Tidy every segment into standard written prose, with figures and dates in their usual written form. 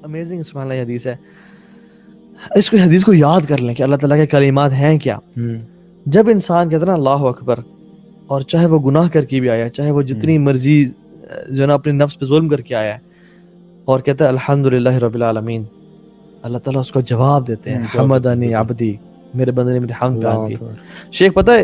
Amazing سبحان اللہ حدیث ہے. اس کو حدیث کو یاد کر لیں کہ اللہ تعالیٰ کے کلمات ہیں کیا. جب انسان کہتا ہے نا اللہ اکبر, اور چاہے وہ گناہ کر کے بھی آیا, چاہے وہ جتنی مرضی جو ہے نا اپنے نفس پہ ظلم کر کے آیا ہے, اور کہتا ہے الحمدللہ رب العالمین, اللہ تعالیٰ اس کو جواب دیتے ہیں حمدنی عبدی, میرے بندے نے میری حمد بیان کی. شیخ پتہ ہے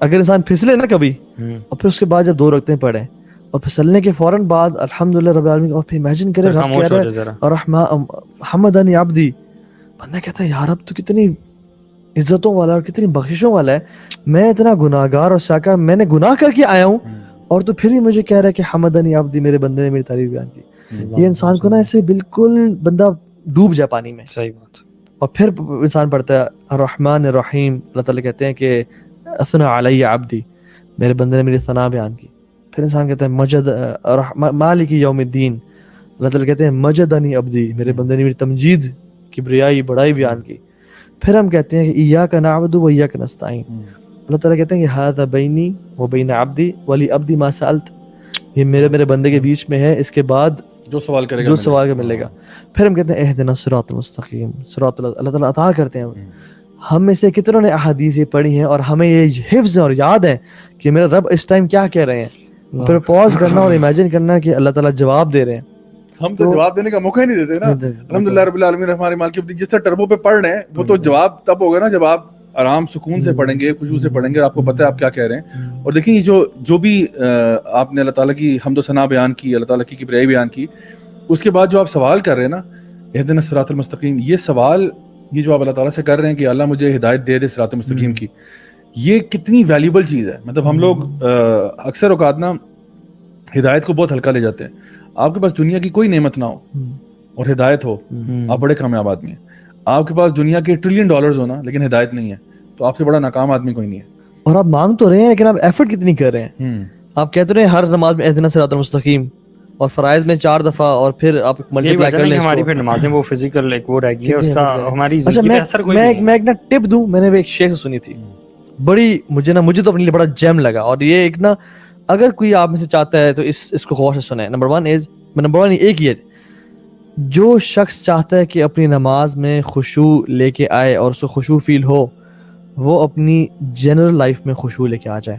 اگر انسان پھسلے نا کبھی, اور پھر اس کے بعد جب 2 رکعتیں پڑھے, اور پھسلنے کے فوراً بعد الحمدللہ رب العالمین, اور پھر امیجن کرے رب کہہ رہا ہے اور حمدنی عبدی, بندہ کہتا ہے یا رب تو کتنی عزتوں والا اور کتنی بخششوں والا ہے, میں اتنا گناہگار اور ساکا, میں نے گناہ کر کے آیا ہوں, اور تو پھر ہی مجھے کہہ رہا ہے کہ حمدنی عبدی, میرے بندے نے میری تعریف بیان کی. یہ انسان کو نا ایسے بالکل بندہ ڈوب جائے پانی میں. صحیح بات. اور پھر انسان پڑھتا ہے الرحمن الرحیم, اللہ تعالیٰ کہتے ہیں کہ اثنى علی عبدی, میرے بندے نے میری ثنا بیان کی. پھر انسان کہتا ہے مجد مالک یوم الدین, اللہ تعالیٰ کہتے ہیں مجدنی عبدی, میرے بندے نے میری تمجید, کبریائی, بڑائی بیان کی. پھر ہم کہتے ہیں کہ ایاک نعبد و ایاک نستعین, اللہ تعالیٰ کہتے ہیں کہ ھذا بینی و بین عبدی ولی عبدی ما سألت, یہ میرے بندے کے بیچ میں ہے, اس کے بعد جو سوال کرے گا جو سوال کا ملے گا. پھر ہم کہتے ہیں اہدنا الصراط المستقیم, صراط اللہ تعالیٰ عطا کرتے ہیں. ہم میں سے کتنوں نے احادیث یہ پڑھی ہیں اور ہمیں یہ حفظ اور یاد ہے کہ میرا رب اس ٹائم کیا کہہ رہے ہیں. پھر پاز کرنا اور امیجن کرنا کہ اللہ تعالیٰ جواب دے رہے ہیں. ہم تو جواب دینے کا موقع ہی نہیں دیتے نا. الحمدللہ رب العالمین الرحمن الرحیم, جس طرح ٹربو پہ پڑھ رہے ہیں وہ تو جواب تب ہوگا نا جب آپ آرام سکون سے پڑھیں گے, خوشبو سے پڑھیں گے, آپ کو پتہ ہے آپ کیا کہہ رہے ہیں. اور دیکھیں جو بھی آپ نے اللہ تعالیٰ کی حمد و ثنا بیان کی, اللہ تعالیٰ کی کبریائی بیان کی, اس کے بعد جو آپ سوال کر رہے ہیں نا اہدنا الصراط المستقیم, یہ سوال یہ جو آپ اللہ تعالیٰ سے کر رہے ہیں کہ اللہ مجھے ہدایت دے صراط مستقیم کی, یہ کتنی ویلیوبل چیز ہے. مطلب ہم لوگ اکثر اوقات نا ہدایت کو بہت ہلکا لے جاتے ہیں. آپ کے پاس دنیا کی کوئی نعمت نہ ہو اور ہدایت ہو, آپ بڑے کامیاب آدمی ہیں. آپ کے پاس دنیا کے $1 ٹریلین ہونا لیکن ہدایت نہیں ہے, تو آپ سے بڑا ناکام آدمی کوئی نہیں ہے. اور آپ مانگ تو رہے ہیں لیکن آپ ایفرٹ کتنی کر رہے ہیں. آپ کہتے رہے ہیں ہر نماز میں اہدنا الصراط المستقیم, اور فرائض میں 4 دفعہ, اور پھر آپ ملٹی پلائی کر لیں. ہماری پھر نمازیں وہ فزیکل ایک وہ رہ گئی ہے, اس کا ہماری زندگی پہ اثر کوئی نہیں. میں ایک نا ٹپ دوں, میں نے ایک شیخ سے سنی تھی, بڑی مجھے تو اپنے لیے بڑا جیم لگا. اور یہ ایک نا اگر کوئی آپ میں سے چاہتا ہے تو اس کو غور سے سنیں. نمبر 1 ایک یہ, جو شخص چاہتا ہے کہ اپنی نماز میں خشوع لے کے آئے اور اس کو خشوع فیل ہو, وہ اپنی جنرل لائف میں خشوع لے کے آ جائے.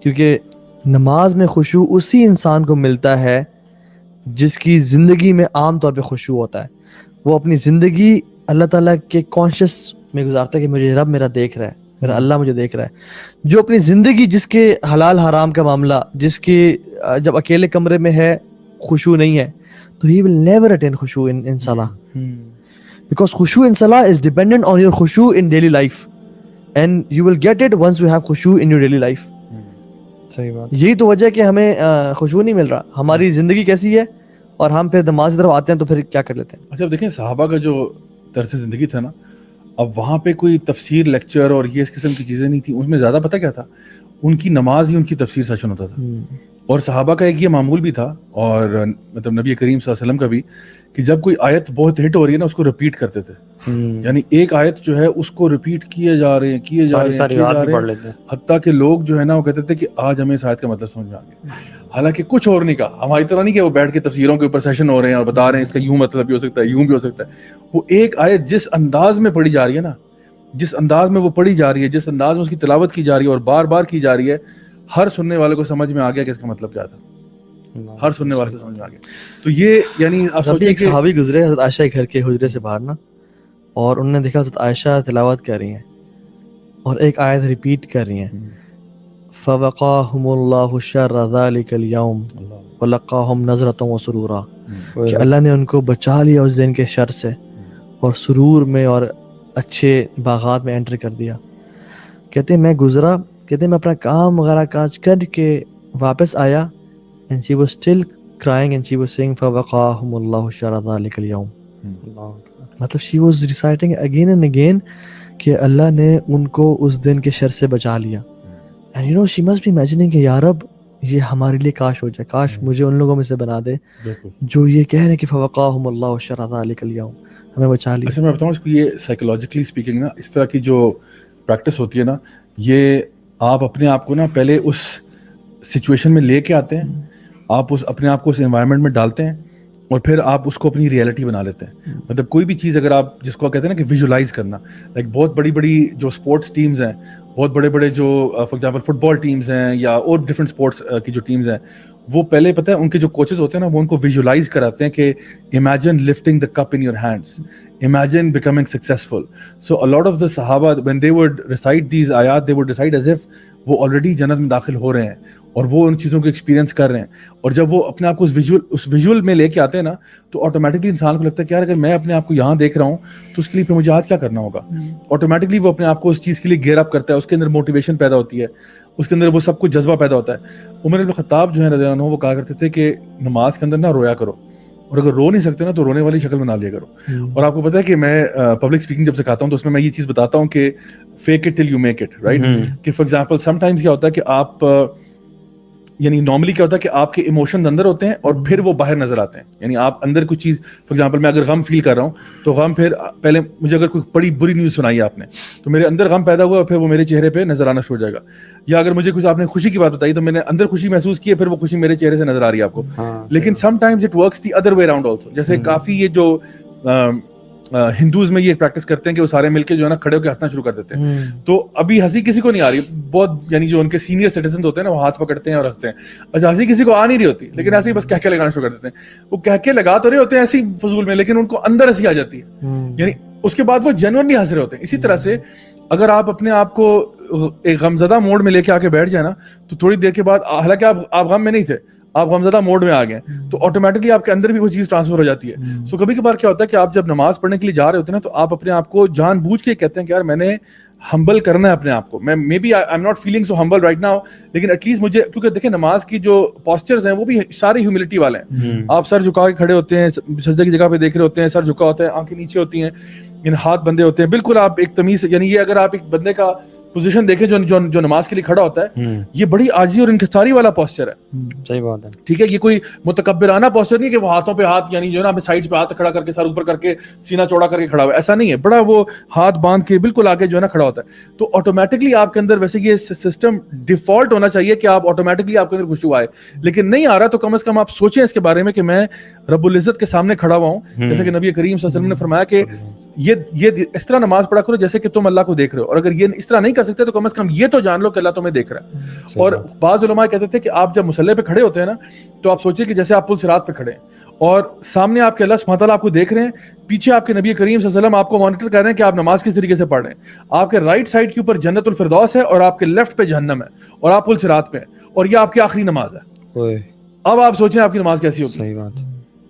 کیونکہ نماز میں خشوع اسی انسان کو ملتا ہے جس کی زندگی میں عام طور پہ خشوع ہوتا ہے. وہ اپنی زندگی اللہ تعالیٰ کے کانشیس میں گزارتا ہے کہ مجھے رب میرا دیکھ رہا ہے, میرا اللہ مجھے دیکھ رہا ہے. جو اپنی زندگی جس کے حلال حرام کا معاملہ, جس کی جب اکیلے کمرے میں ہے خشوع نہیں ہے, تو he will never attain خشوع in salah, because خشوع in salah is dependent on your خشوع in daily life, and you will get it once you have خشوع in your daily life. صحیح بات. یہی تو وجہ ہے کہ ہمیں خشوع نہیں مل رہا. ہماری زندگی کیسی ہے اور ہم پھر نماز کی طرف آتے ہیں تو پھر کیا کر لیتے ہیں. اچھا دیکھیں صحابہ کا جو طرز زندگی تھا نا, اب وہاں پہ کوئی تفسیر لیکچر اور یہ اس قسم کی چیزیں نہیں تھیں. اس میں زیادہ پتہ کیا تھا, ان کی نماز ہی ان کی تفسیر سیشن ہوتا تھا. اور صحابہ کا ایک یہ معمول بھی تھا, اور مطلب نبی کریم صلی اللہ علیہ وسلم کا بھی, کہ جب کوئی آیت بہت ہٹ ہو رہی ہے نا اس کو ریپیٹ کرتے تھے. یعنی ایک آیت جو ہے اس کو ریپیٹ کیے جا رہے ہیں حتیٰ کہ لوگ جو ہے نا وہ کہتے تھے کہ آج ہمیں اس آیت کا مطلب سمجھ میں آ گیا. حالانکہ کچھ اور نہیں کہا, ہماری طرح نہیں کہ وہ بیٹھ کے تفسیروں کے اوپر سیشن ہو رہے ہیں اور بتا رہے ہیں اس کا یوں مطلب بھی ہو سکتا ہے, یوں بھی ہو سکتا ہے. وہ ایک آیت جس انداز میں پڑھی جا رہی ہے نا, جس انداز میں وہ پڑھی جا رہی ہے, جس انداز میں اس کی تلاوت کی جا رہی ہے اور بار بار کی جا رہی ہے, ہر سننے والے کو سمجھ میں آ گیا کہ اس کا مطلب کیا تھا. ہر سننے والے کو سمجھ میں آ گیا. تو یہ یعنی آپ سوچیں کہ صحابی گزرے حضرت عائشہ کے گھر کے حجرے سے باہر نا, اور انہوں نے دیکھا حضرت عائشہ تلاوت کر رہی ہیں اور ایک آیت ریپیٹ کر رہی ہیں, فَوَقَاهُمُ اللَّهُ شَرَّ ذَلِكَ الْيَوْمِ وَلَقَّاهُمْ نَظْرَةً وَسُرُورًا, کہ اللہ نے ان کو بچا لیا اس دن کے شر سے اور سرور میں اور اچھے باغات میں انٹر کر دیا. کہتے ہیں میں گزرا, کہتے ہیں میں اپنا کام وغیرہ کاج کر کے واپس آیا, and she was still crying and she was saying فَوَقَاهُمُ اللَّهُ شَرَّ ذَلِكَ الْيَوْمِ. مطلب she was reciting again and again کہ اللہ نے ان کو اس دن کے شر سے بچا لیا. and you know she must be imagining کہ یا رب یہ ہمارے لیے کاش ہو جائے, کاش مجھے ان لوگوں میں سے بنا دے جو یہ کہہ رہے ہیں کہ فَوَقَاهُمُ اللَّهُ شَرَّ ذَلِكَ الْيَوْمِ, ہمیں بچا لیا. اچھا میں بتاؤں اس کو, یہ سائیکولوجیکلی اسپیکنگ نا اس طرح کی جو پریکٹس ہوتی ہے نا, یہ آپ اپنے آپ کو نا پہلے اس سچویشن میں لے کے آتے ہیں, آپ اس اپنے آپ کو اس انوائرمنٹ میں ڈالتے ہیں, اور پھر آپ اس کو اپنی ریئلٹی بنا لیتے ہیں. مطلب کوئی بھی چیز اگر آپ جس کو کہتے ہیں نا کہ ویژولائز کرنا, لائک بہت بڑی بڑی جو اسپورٹس ٹیمز ہیں, بہت بڑے بڑے جو for example football teams ہیں یا اور ڈفرینٹ اسپورٹس کی جو ٹیمز ہیں, وہ پہلے پتہ ہے ان کے جو کوچز ہوتے ہیں نا, وہ ان کو ویژولائز کراتے ہیں کہ imagine lifting the cup in your hands, imagine becoming successful. So a lot of the Sahaba, when they would recite these ayat, they would recite as if وہ already جنت میں داخل ہو رہے ہیں اور وہ ان چیزوں کو ایکسپیرینس کر رہے ہیں. اور جب وہ اپنے آپ کو اس ویژول میں لے کے آتے ہیں نا, تو آٹومیٹکلی انسان کو لگتا ہے کہ یار اگر میں اپنے آپ کو یہاں دیکھ رہا ہوں تو اس کے لیے پھر مجھے آج کیا کرنا ہوگا. آٹومیٹکلی وہ اپنے آپ کو اس چیز کے لیے گیئر اپ کرتا ہے, اس کے اندر موٹیویشن پیدا ہوتی ہے, اس کے اندر وہ سب کچھ جذبہ پیدا ہوتا ہے. عمر بن خطاب جو ہے رضی اللہ عنہ, وہ کہا کرتے تھے کہ نماز کے اندر نہ رویا کرو, اور اگر رو نہیں سکتے نا تو رونے والی شکل بنا لیا کرو. اور آپ کو پتا ہے کہ میں پبلک اسپیکنگ جب سکھاتا ہوں تو اس میں یہ چیز بتاتا ہوں کہ fake it till you make it, right. کہ فار ایگزامپل سم ٹائمز کیا ہوتا ہے کہ آپ یعنی نارملی کیا ہوتا ہے کہ آپ کے ایموشنز اندر ہوتے ہیں اور پھر وہ باہر نظر آتے ہیں. یعنی آپ اندر کچھ چیز, فار ایگزامپل میں اگر غم فیل کر رہا ہوں تو غم پھر پہلے مجھے اگر کوئی بڑی بری نیوز سنائی ہے آپ نے تو میرے اندر غم پیدا ہوا, پھر وہ میرے چہرے پہ نظر آنا شروع ہو جائے گا. یا اگر مجھے کچھ آپ نے خوشی کی بات بتائی تو میں نے اندر خوشی محسوس کی ہے, پھر وہ خوشی میرے چہرے سے نظر آ رہی ہے آپ کو. لیکن some times it works the other way around also. جیسے کافی یہ جو ہندوز میں یہ پریکٹس کرتے ہیں کہ وہ سارے مل کے جو ہے نا کھڑے ہو کے ہنسنا شروع کر دیتے ہیں. تو ابھی ہنسی کسی کو نہیں آ رہی بہت, یعنی جو ان کے سینئر سٹیزنز ہوتے ہیں نا وہ ہاتھ پکڑتے ہیں اور ہنستے ہیں. اچھا ہنسی کسی کو آ نہیں رہی ہوتی, لیکن ایسے ہی بس کہکے لگانا شروع کر دیتے ہیں. وہ کہکے لگا تو رہے ہوتے ہیں ایسی فضول میں, لیکن ان کو اندر ہنسی آ جاتی ہے. یعنی اس کے بعد وہ جینوئنلی ہنس رہے ہوتے ہیں. اسی طرح سے اگر آپ اپنے آپ کو ایک غمزدہ موڈ میں لے کے آ کے بیٹھ جائیں نا, تو تھوڑی دیر کے بعد, حالانکہ آپ غم میں نہیں تھے, آپ غمزدہ موڈ میں آ گئے, تو آٹومیٹکلی آپ کے اندر بھی وہ چیز ٹرانسفر ہو جاتی ہے. سو کبھی کبھار کیا ہوتا ہے کہ آپ جب نماز پڑھنے کے لیے جا رہے ہوتے ہیں نا, تو آپ اپنے آپ کو جان بوجھ کے کہتے ہیں کہ یار میں نے ہمبل کرنا ہے اپنے آپ کو. میں may be I am not feeling so humble right now, لیکن ایٹ لیسٹ مجھے, کیونکہ دیکھیں نماز کی جو پوسچرز ہیں وہ بھی سارے ہیوملٹی والے ہیں. آپ سر جھکا کے کھڑے ہوتے ہیں, سجدے کی جگہ پہ دیکھ رہے ہوتے ہیں, سر جھکا ہوتا ہے, آنکھیں نیچے ہوتی ہیں, یعنی ہاتھ بندے ہوتے ہیں, بالکل آپ ایک تمیز. یعنی یہ اگر آپ ایک بندے کا پوزیشن دیکھیں جو نماز کے لیے کھڑا ہوتا ہے, یہ بڑی عاجزی اور انکساری والا پوسچر ہے. صحیح بات ہے, ٹھیک ہے. یہ کوئی متکبرانہ پوسچر نہیں کہ وہ ہاتھوں پہ ہاتھ, یعنی جو ہے نا سائڈ پہ ہاتھ کھڑا کر کے, سر اوپر کر کے, سینہ چوڑا کر کے کھڑا ہوا ہے, ایسا نہیں ہے. بڑا وہ ہاتھ باندھ کے بالکل آگے جو ہے نا کھڑا ہوتا ہے. تو آٹومیٹکلی آپ کے اندر ویسے یہ سسٹم ڈیفالٹ ہونا چاہیے کہ آپ آٹومیٹکلی آپ کے اندر خشوع آئے, لیکن نہیں آ رہا تو کم از کم آپ سوچیں اس کے بارے میں کہ میں رب العزت کے سامنے کھڑا ہوا ہوں. جیسے کہ نبی کریم صلی اللہ علیہ وسلم نے فرمایا کہ یہ اس طرح نماز پڑھا کرو جیسے کہ تم اللہ کو دیکھ رہے ہو, اور اگر یہ اس طرح نہیں کر سکتے تو کم از کم یہ تو جان لو کہ اللہ تمہیں دیکھ رہا ہے. اور بعض علماء کہتے تھے کہ آپ جب مصلی پہ کھڑے ہوتے ہیں نا, تو آپ سوچیں کہ جیسے آپ پل صراط پہ کھڑے ہیں اور سامنے آپ کے اللہ سبحانہ تعالیٰ آپ کو دیکھ رہے ہیں, پیچھے آپ کے نبی کریم صلی اللہ علیہ وسلم آپ کو مانیٹر کر رہے ہیں کہ آپ نماز کس طریقے سے پڑھ رہے ہیں. آپ کے رائٹ سائڈ کے اوپر جنت الفردوس ہے اور آپ کے لیفٹ پہ جہنم ہے, اور آپ پل صراط پہ ہیں, اور یہ آپ کی آخری نماز ہے. اب آپ سوچیں آپ کی نماز کیسی ہوگی. صحیح بات.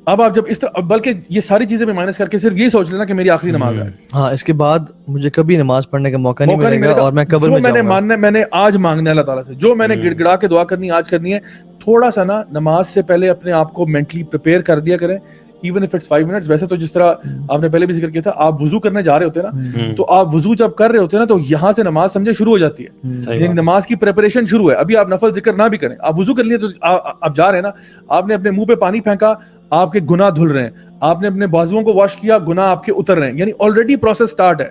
اب آپ جب اس طرح, بلکہ یہ ساری چیزیں میں مائنس کر کے صرف یہ سوچ لینا کہ میری آخری نماز ہے. ہاں, اس کے بعد مجھے کبھی نماز پڑھنے کا موقع نہیں ملے گا, اور میں قبر میں جاؤں گا. میں نے آج مانگنا ہے اللہ تعالیٰ سے, جو میں نے گڑ گڑا کے دعا کرنی آج کرنی ہے. تھوڑا سا نا نماز سے پہلے اپنے آپ کو مینٹلی پریپیئر کر دیا کریں, ایون اف اٹس 5 منٹس. ویسے تو جس طرح آپ نے پہلے بھی ذکر کیا تھا, آپ وضو کرنے جا رہے ہوتے ہیں نا, تو آپ وضو جب کر رہے ہوتے ہیں نا, تو یہاں سے نماز سمجھے شروع ہو جاتی ہے. یعنی نماز کی پریپریشن شروع ہے. ابھی آپ نفل ذکر نہ بھی کریں, آپ وضو کر لیے تو آپ جا رہے ہیں نا, آپ نے اپنے منہ پہ پانی پھینکا, آپ کے گناہ دھل رہے ہیں, آپ نے اپنے بازوؤں کو واش کیا, گناہ آپ کے اتر رہے ہیں. یعنی آلریڈی پروسیس سٹارٹ ہے.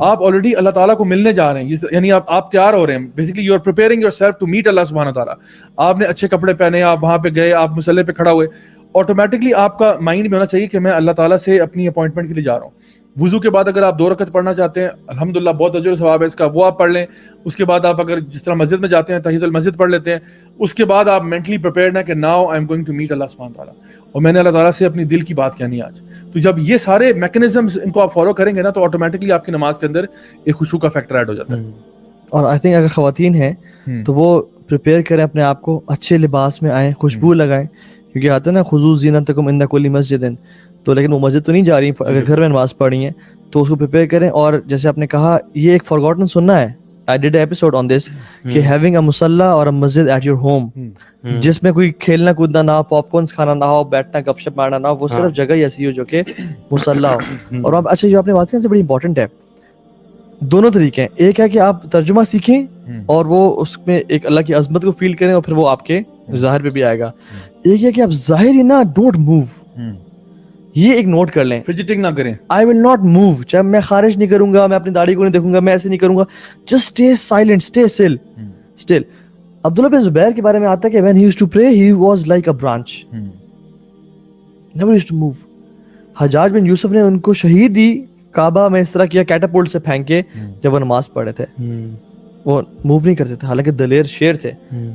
آپ آلریڈی اللہ تعالیٰ کو ملنے جا رہے ہیں, یعنی آپ تیار ہو رہے ہیں. Basically you are preparing yourself to meet Allah سبحانہ تعالیٰ. آپ نے اچھے کپڑے پہنے, آپ وہاں پہ گئے, آپ مصلی پہ کھڑا ہوئے, آٹومیٹکلی آپ کا مائنڈ میں ہونا چاہیے کہ میں اللہ تعالیٰ سے اپنی اپوائنٹمنٹ کے لیے جا رہا ہوں. وضو کے بعد اگر آپ 2 رکعت پڑھنا چاہتے ہیں, الحمدللہ بہت اجر و ثواب ہے اس کا, وہ آپ پڑھ لیں. اس کے بعد آپ اگر جس طرح مسجد میں جاتے ہیں تحیۃ المسجد پڑھ لیتے ہیں. اس کے بعد آپ مینٹلی پریپیئرڈ ہیں کہ now I am going to meet Allah سبحانہ تعالیٰ, اور میں نے اللہ تعالیٰ سے اپنی دل کی بات کہنی ہے آج. تو جب یہ سارے میکینزمز ان کو آپ فالو کریں گے نا, تو آٹومیٹکلی آپ کی نماز کے اندر ایک خشوع کا فیکٹر ایڈ ہو جاتا ہے. اور آئی تھنک اگر خواتین ہیں تو وہ پریپیئر کریں اپنے آپ کو, اچھے لباس میں آئیں, خوشبو لگائیں, کیونکہ آتا ہے نا خذوا زینتکم عند کل مسجد. تو لیکن وہ مسجد تو نہیں جا رہی, اگر گھر میں نماز پڑھی ہیں تو اس کو پریپیئر کریں. اور جیسے آپ نے کہا, یہ ایک فارگوٹن سننا ہے, I did an episode on this, کہ having a musalla اور a masjid at your home, جس میں کوئی کھیلنا کودنا نہ ہو, پاپ کارنس کھانا نہ ہو, بیٹھنا گپ شپ مارنا نہ ہو, وہ صرف جگہ ہی ایسی ہو جو کہ مسلح ہو. اور اب اچھا جو آپ نے بات کی سے بڑی امپورٹنٹ ہے, دونوں طریقے ہیں. ایک ہے کہ آپ ترجمہ سیکھیں اور وہ اس میں ایک اللہ کی عظمت کو فیل کریں, اور پھر وہ آپ کے ظاہر پہ بھی آئے گا. ایک ہے کہ آپ ظاہر ہی نہ, ڈونٹ موو. یہ ایک نوٹ کر لیں, فجٹنگ نہ کریں. I will not move, چاہے میں خارج نہیں کروں گا, میں اپنی داڑھی کو نہیں دیکھوں گا, میں ایسے نہیں کروں گا, just stay silent, stay still. عبداللہ بن زبیر کے بارے میں آتا ہے کہ when he used to pray he was like a branch. never used to move. حجاج بن یوسف نے ان کو شہید ہی کعبہ میں اس طرح کیا کیٹاپولٹ سے پھینک کے جب وہ نماز پڑھے تھے. وہ موو نہیں کرتے تھے حالانکہ دلیر شیر تھے,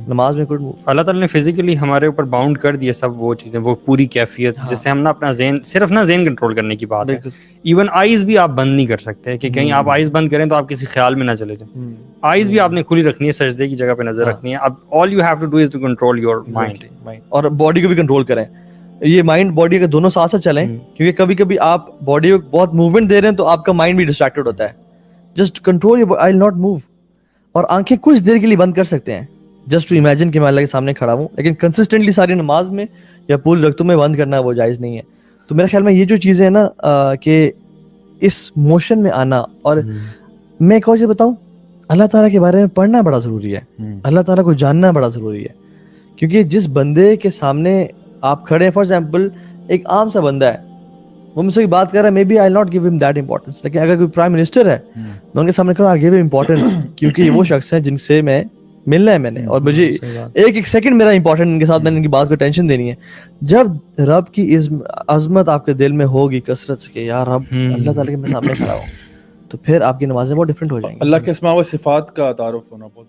نماز میں کوئی موو. اللہ تعالیٰ نے فزیکلی ہمارے اوپر باؤنڈ کر دیا سب وہ چیزیں, وہ پوری کیفیت جس سے ہم نا اپنا ذہن, صرف نا ذہن کنٹرول کرنے کی بات ہے. ایون آئیز بھی آپ بند نہیں کر سکتے کہ کہیں آپ آئیز بند کریں تو آپ کسی خیال میں نہ چلے جائیں. آئیز بھی آپ نے کھلی رکھنی ہے, سجدے کی جگہ پہ نظر رکھنی ہے. اب all you have to do is to control your mind, اور باڈی کو بھی کنٹرول کریں. یہ مائنڈ باڈی کے دونوں ساتھ ساتھ چلیں, کیونکہ کبھی کبھی آپ باڈی کو بہت موومنٹ دے رہے ہیں تو آپ کا مائنڈ بھی ڈسٹریکٹڈ ہوتا ہے. Just control I will not move. اور آنکھیں کچھ دیر کے لیے بند کر سکتے ہیں جسٹ ٹو امیجن کہ میں اللہ کے سامنے کھڑا ہوں, لیکن کنسسٹنٹلی ساری نماز میں یا پورے رقطوں میں بند کرنا وہ جائز نہیں ہے. تو میرے خیال میں یہ جو چیزیں ہیں نا کہ اس موشن میں آنا, اور میں ایک اور چیز بتاؤں, اللہ تعالیٰ کے بارے میں پڑھنا بڑا ضروری ہے, اللہ تعالیٰ کو جاننا بڑا ضروری ہے. کیونکہ جس بندے کے سامنے آپ کھڑے ہیں, فار ایگزامپل ایک عام سا بندہ ہے, وہ مجھ سے بات کر رہا ہے, may be I not give them that importance. لیکن اگر کوئی پرائم منسٹر ہے, میں ان کے سامنے کہوں آئی گیو امپورٹنس, کیونکہ یہ وہ شخص ہیں جن سے میں ملنا ہے میں نے, اور مجھے ایک سیکنڈ میرا امپورٹنٹ ان کے ساتھ میں نے ان کی بات کو ٹینشن دینی ہے. جب رب کی عظمت آپ کے دل میں ہوگی کثرت سے کہ یار رب اللہ تعالیٰ کے سامنے کھڑا ہوں, تو پھر آپ کی نمازیں بہت ڈفرینٹ ہو جائیں گی. اللہ کے اسماء و صفات کا تعارف ہونا بہت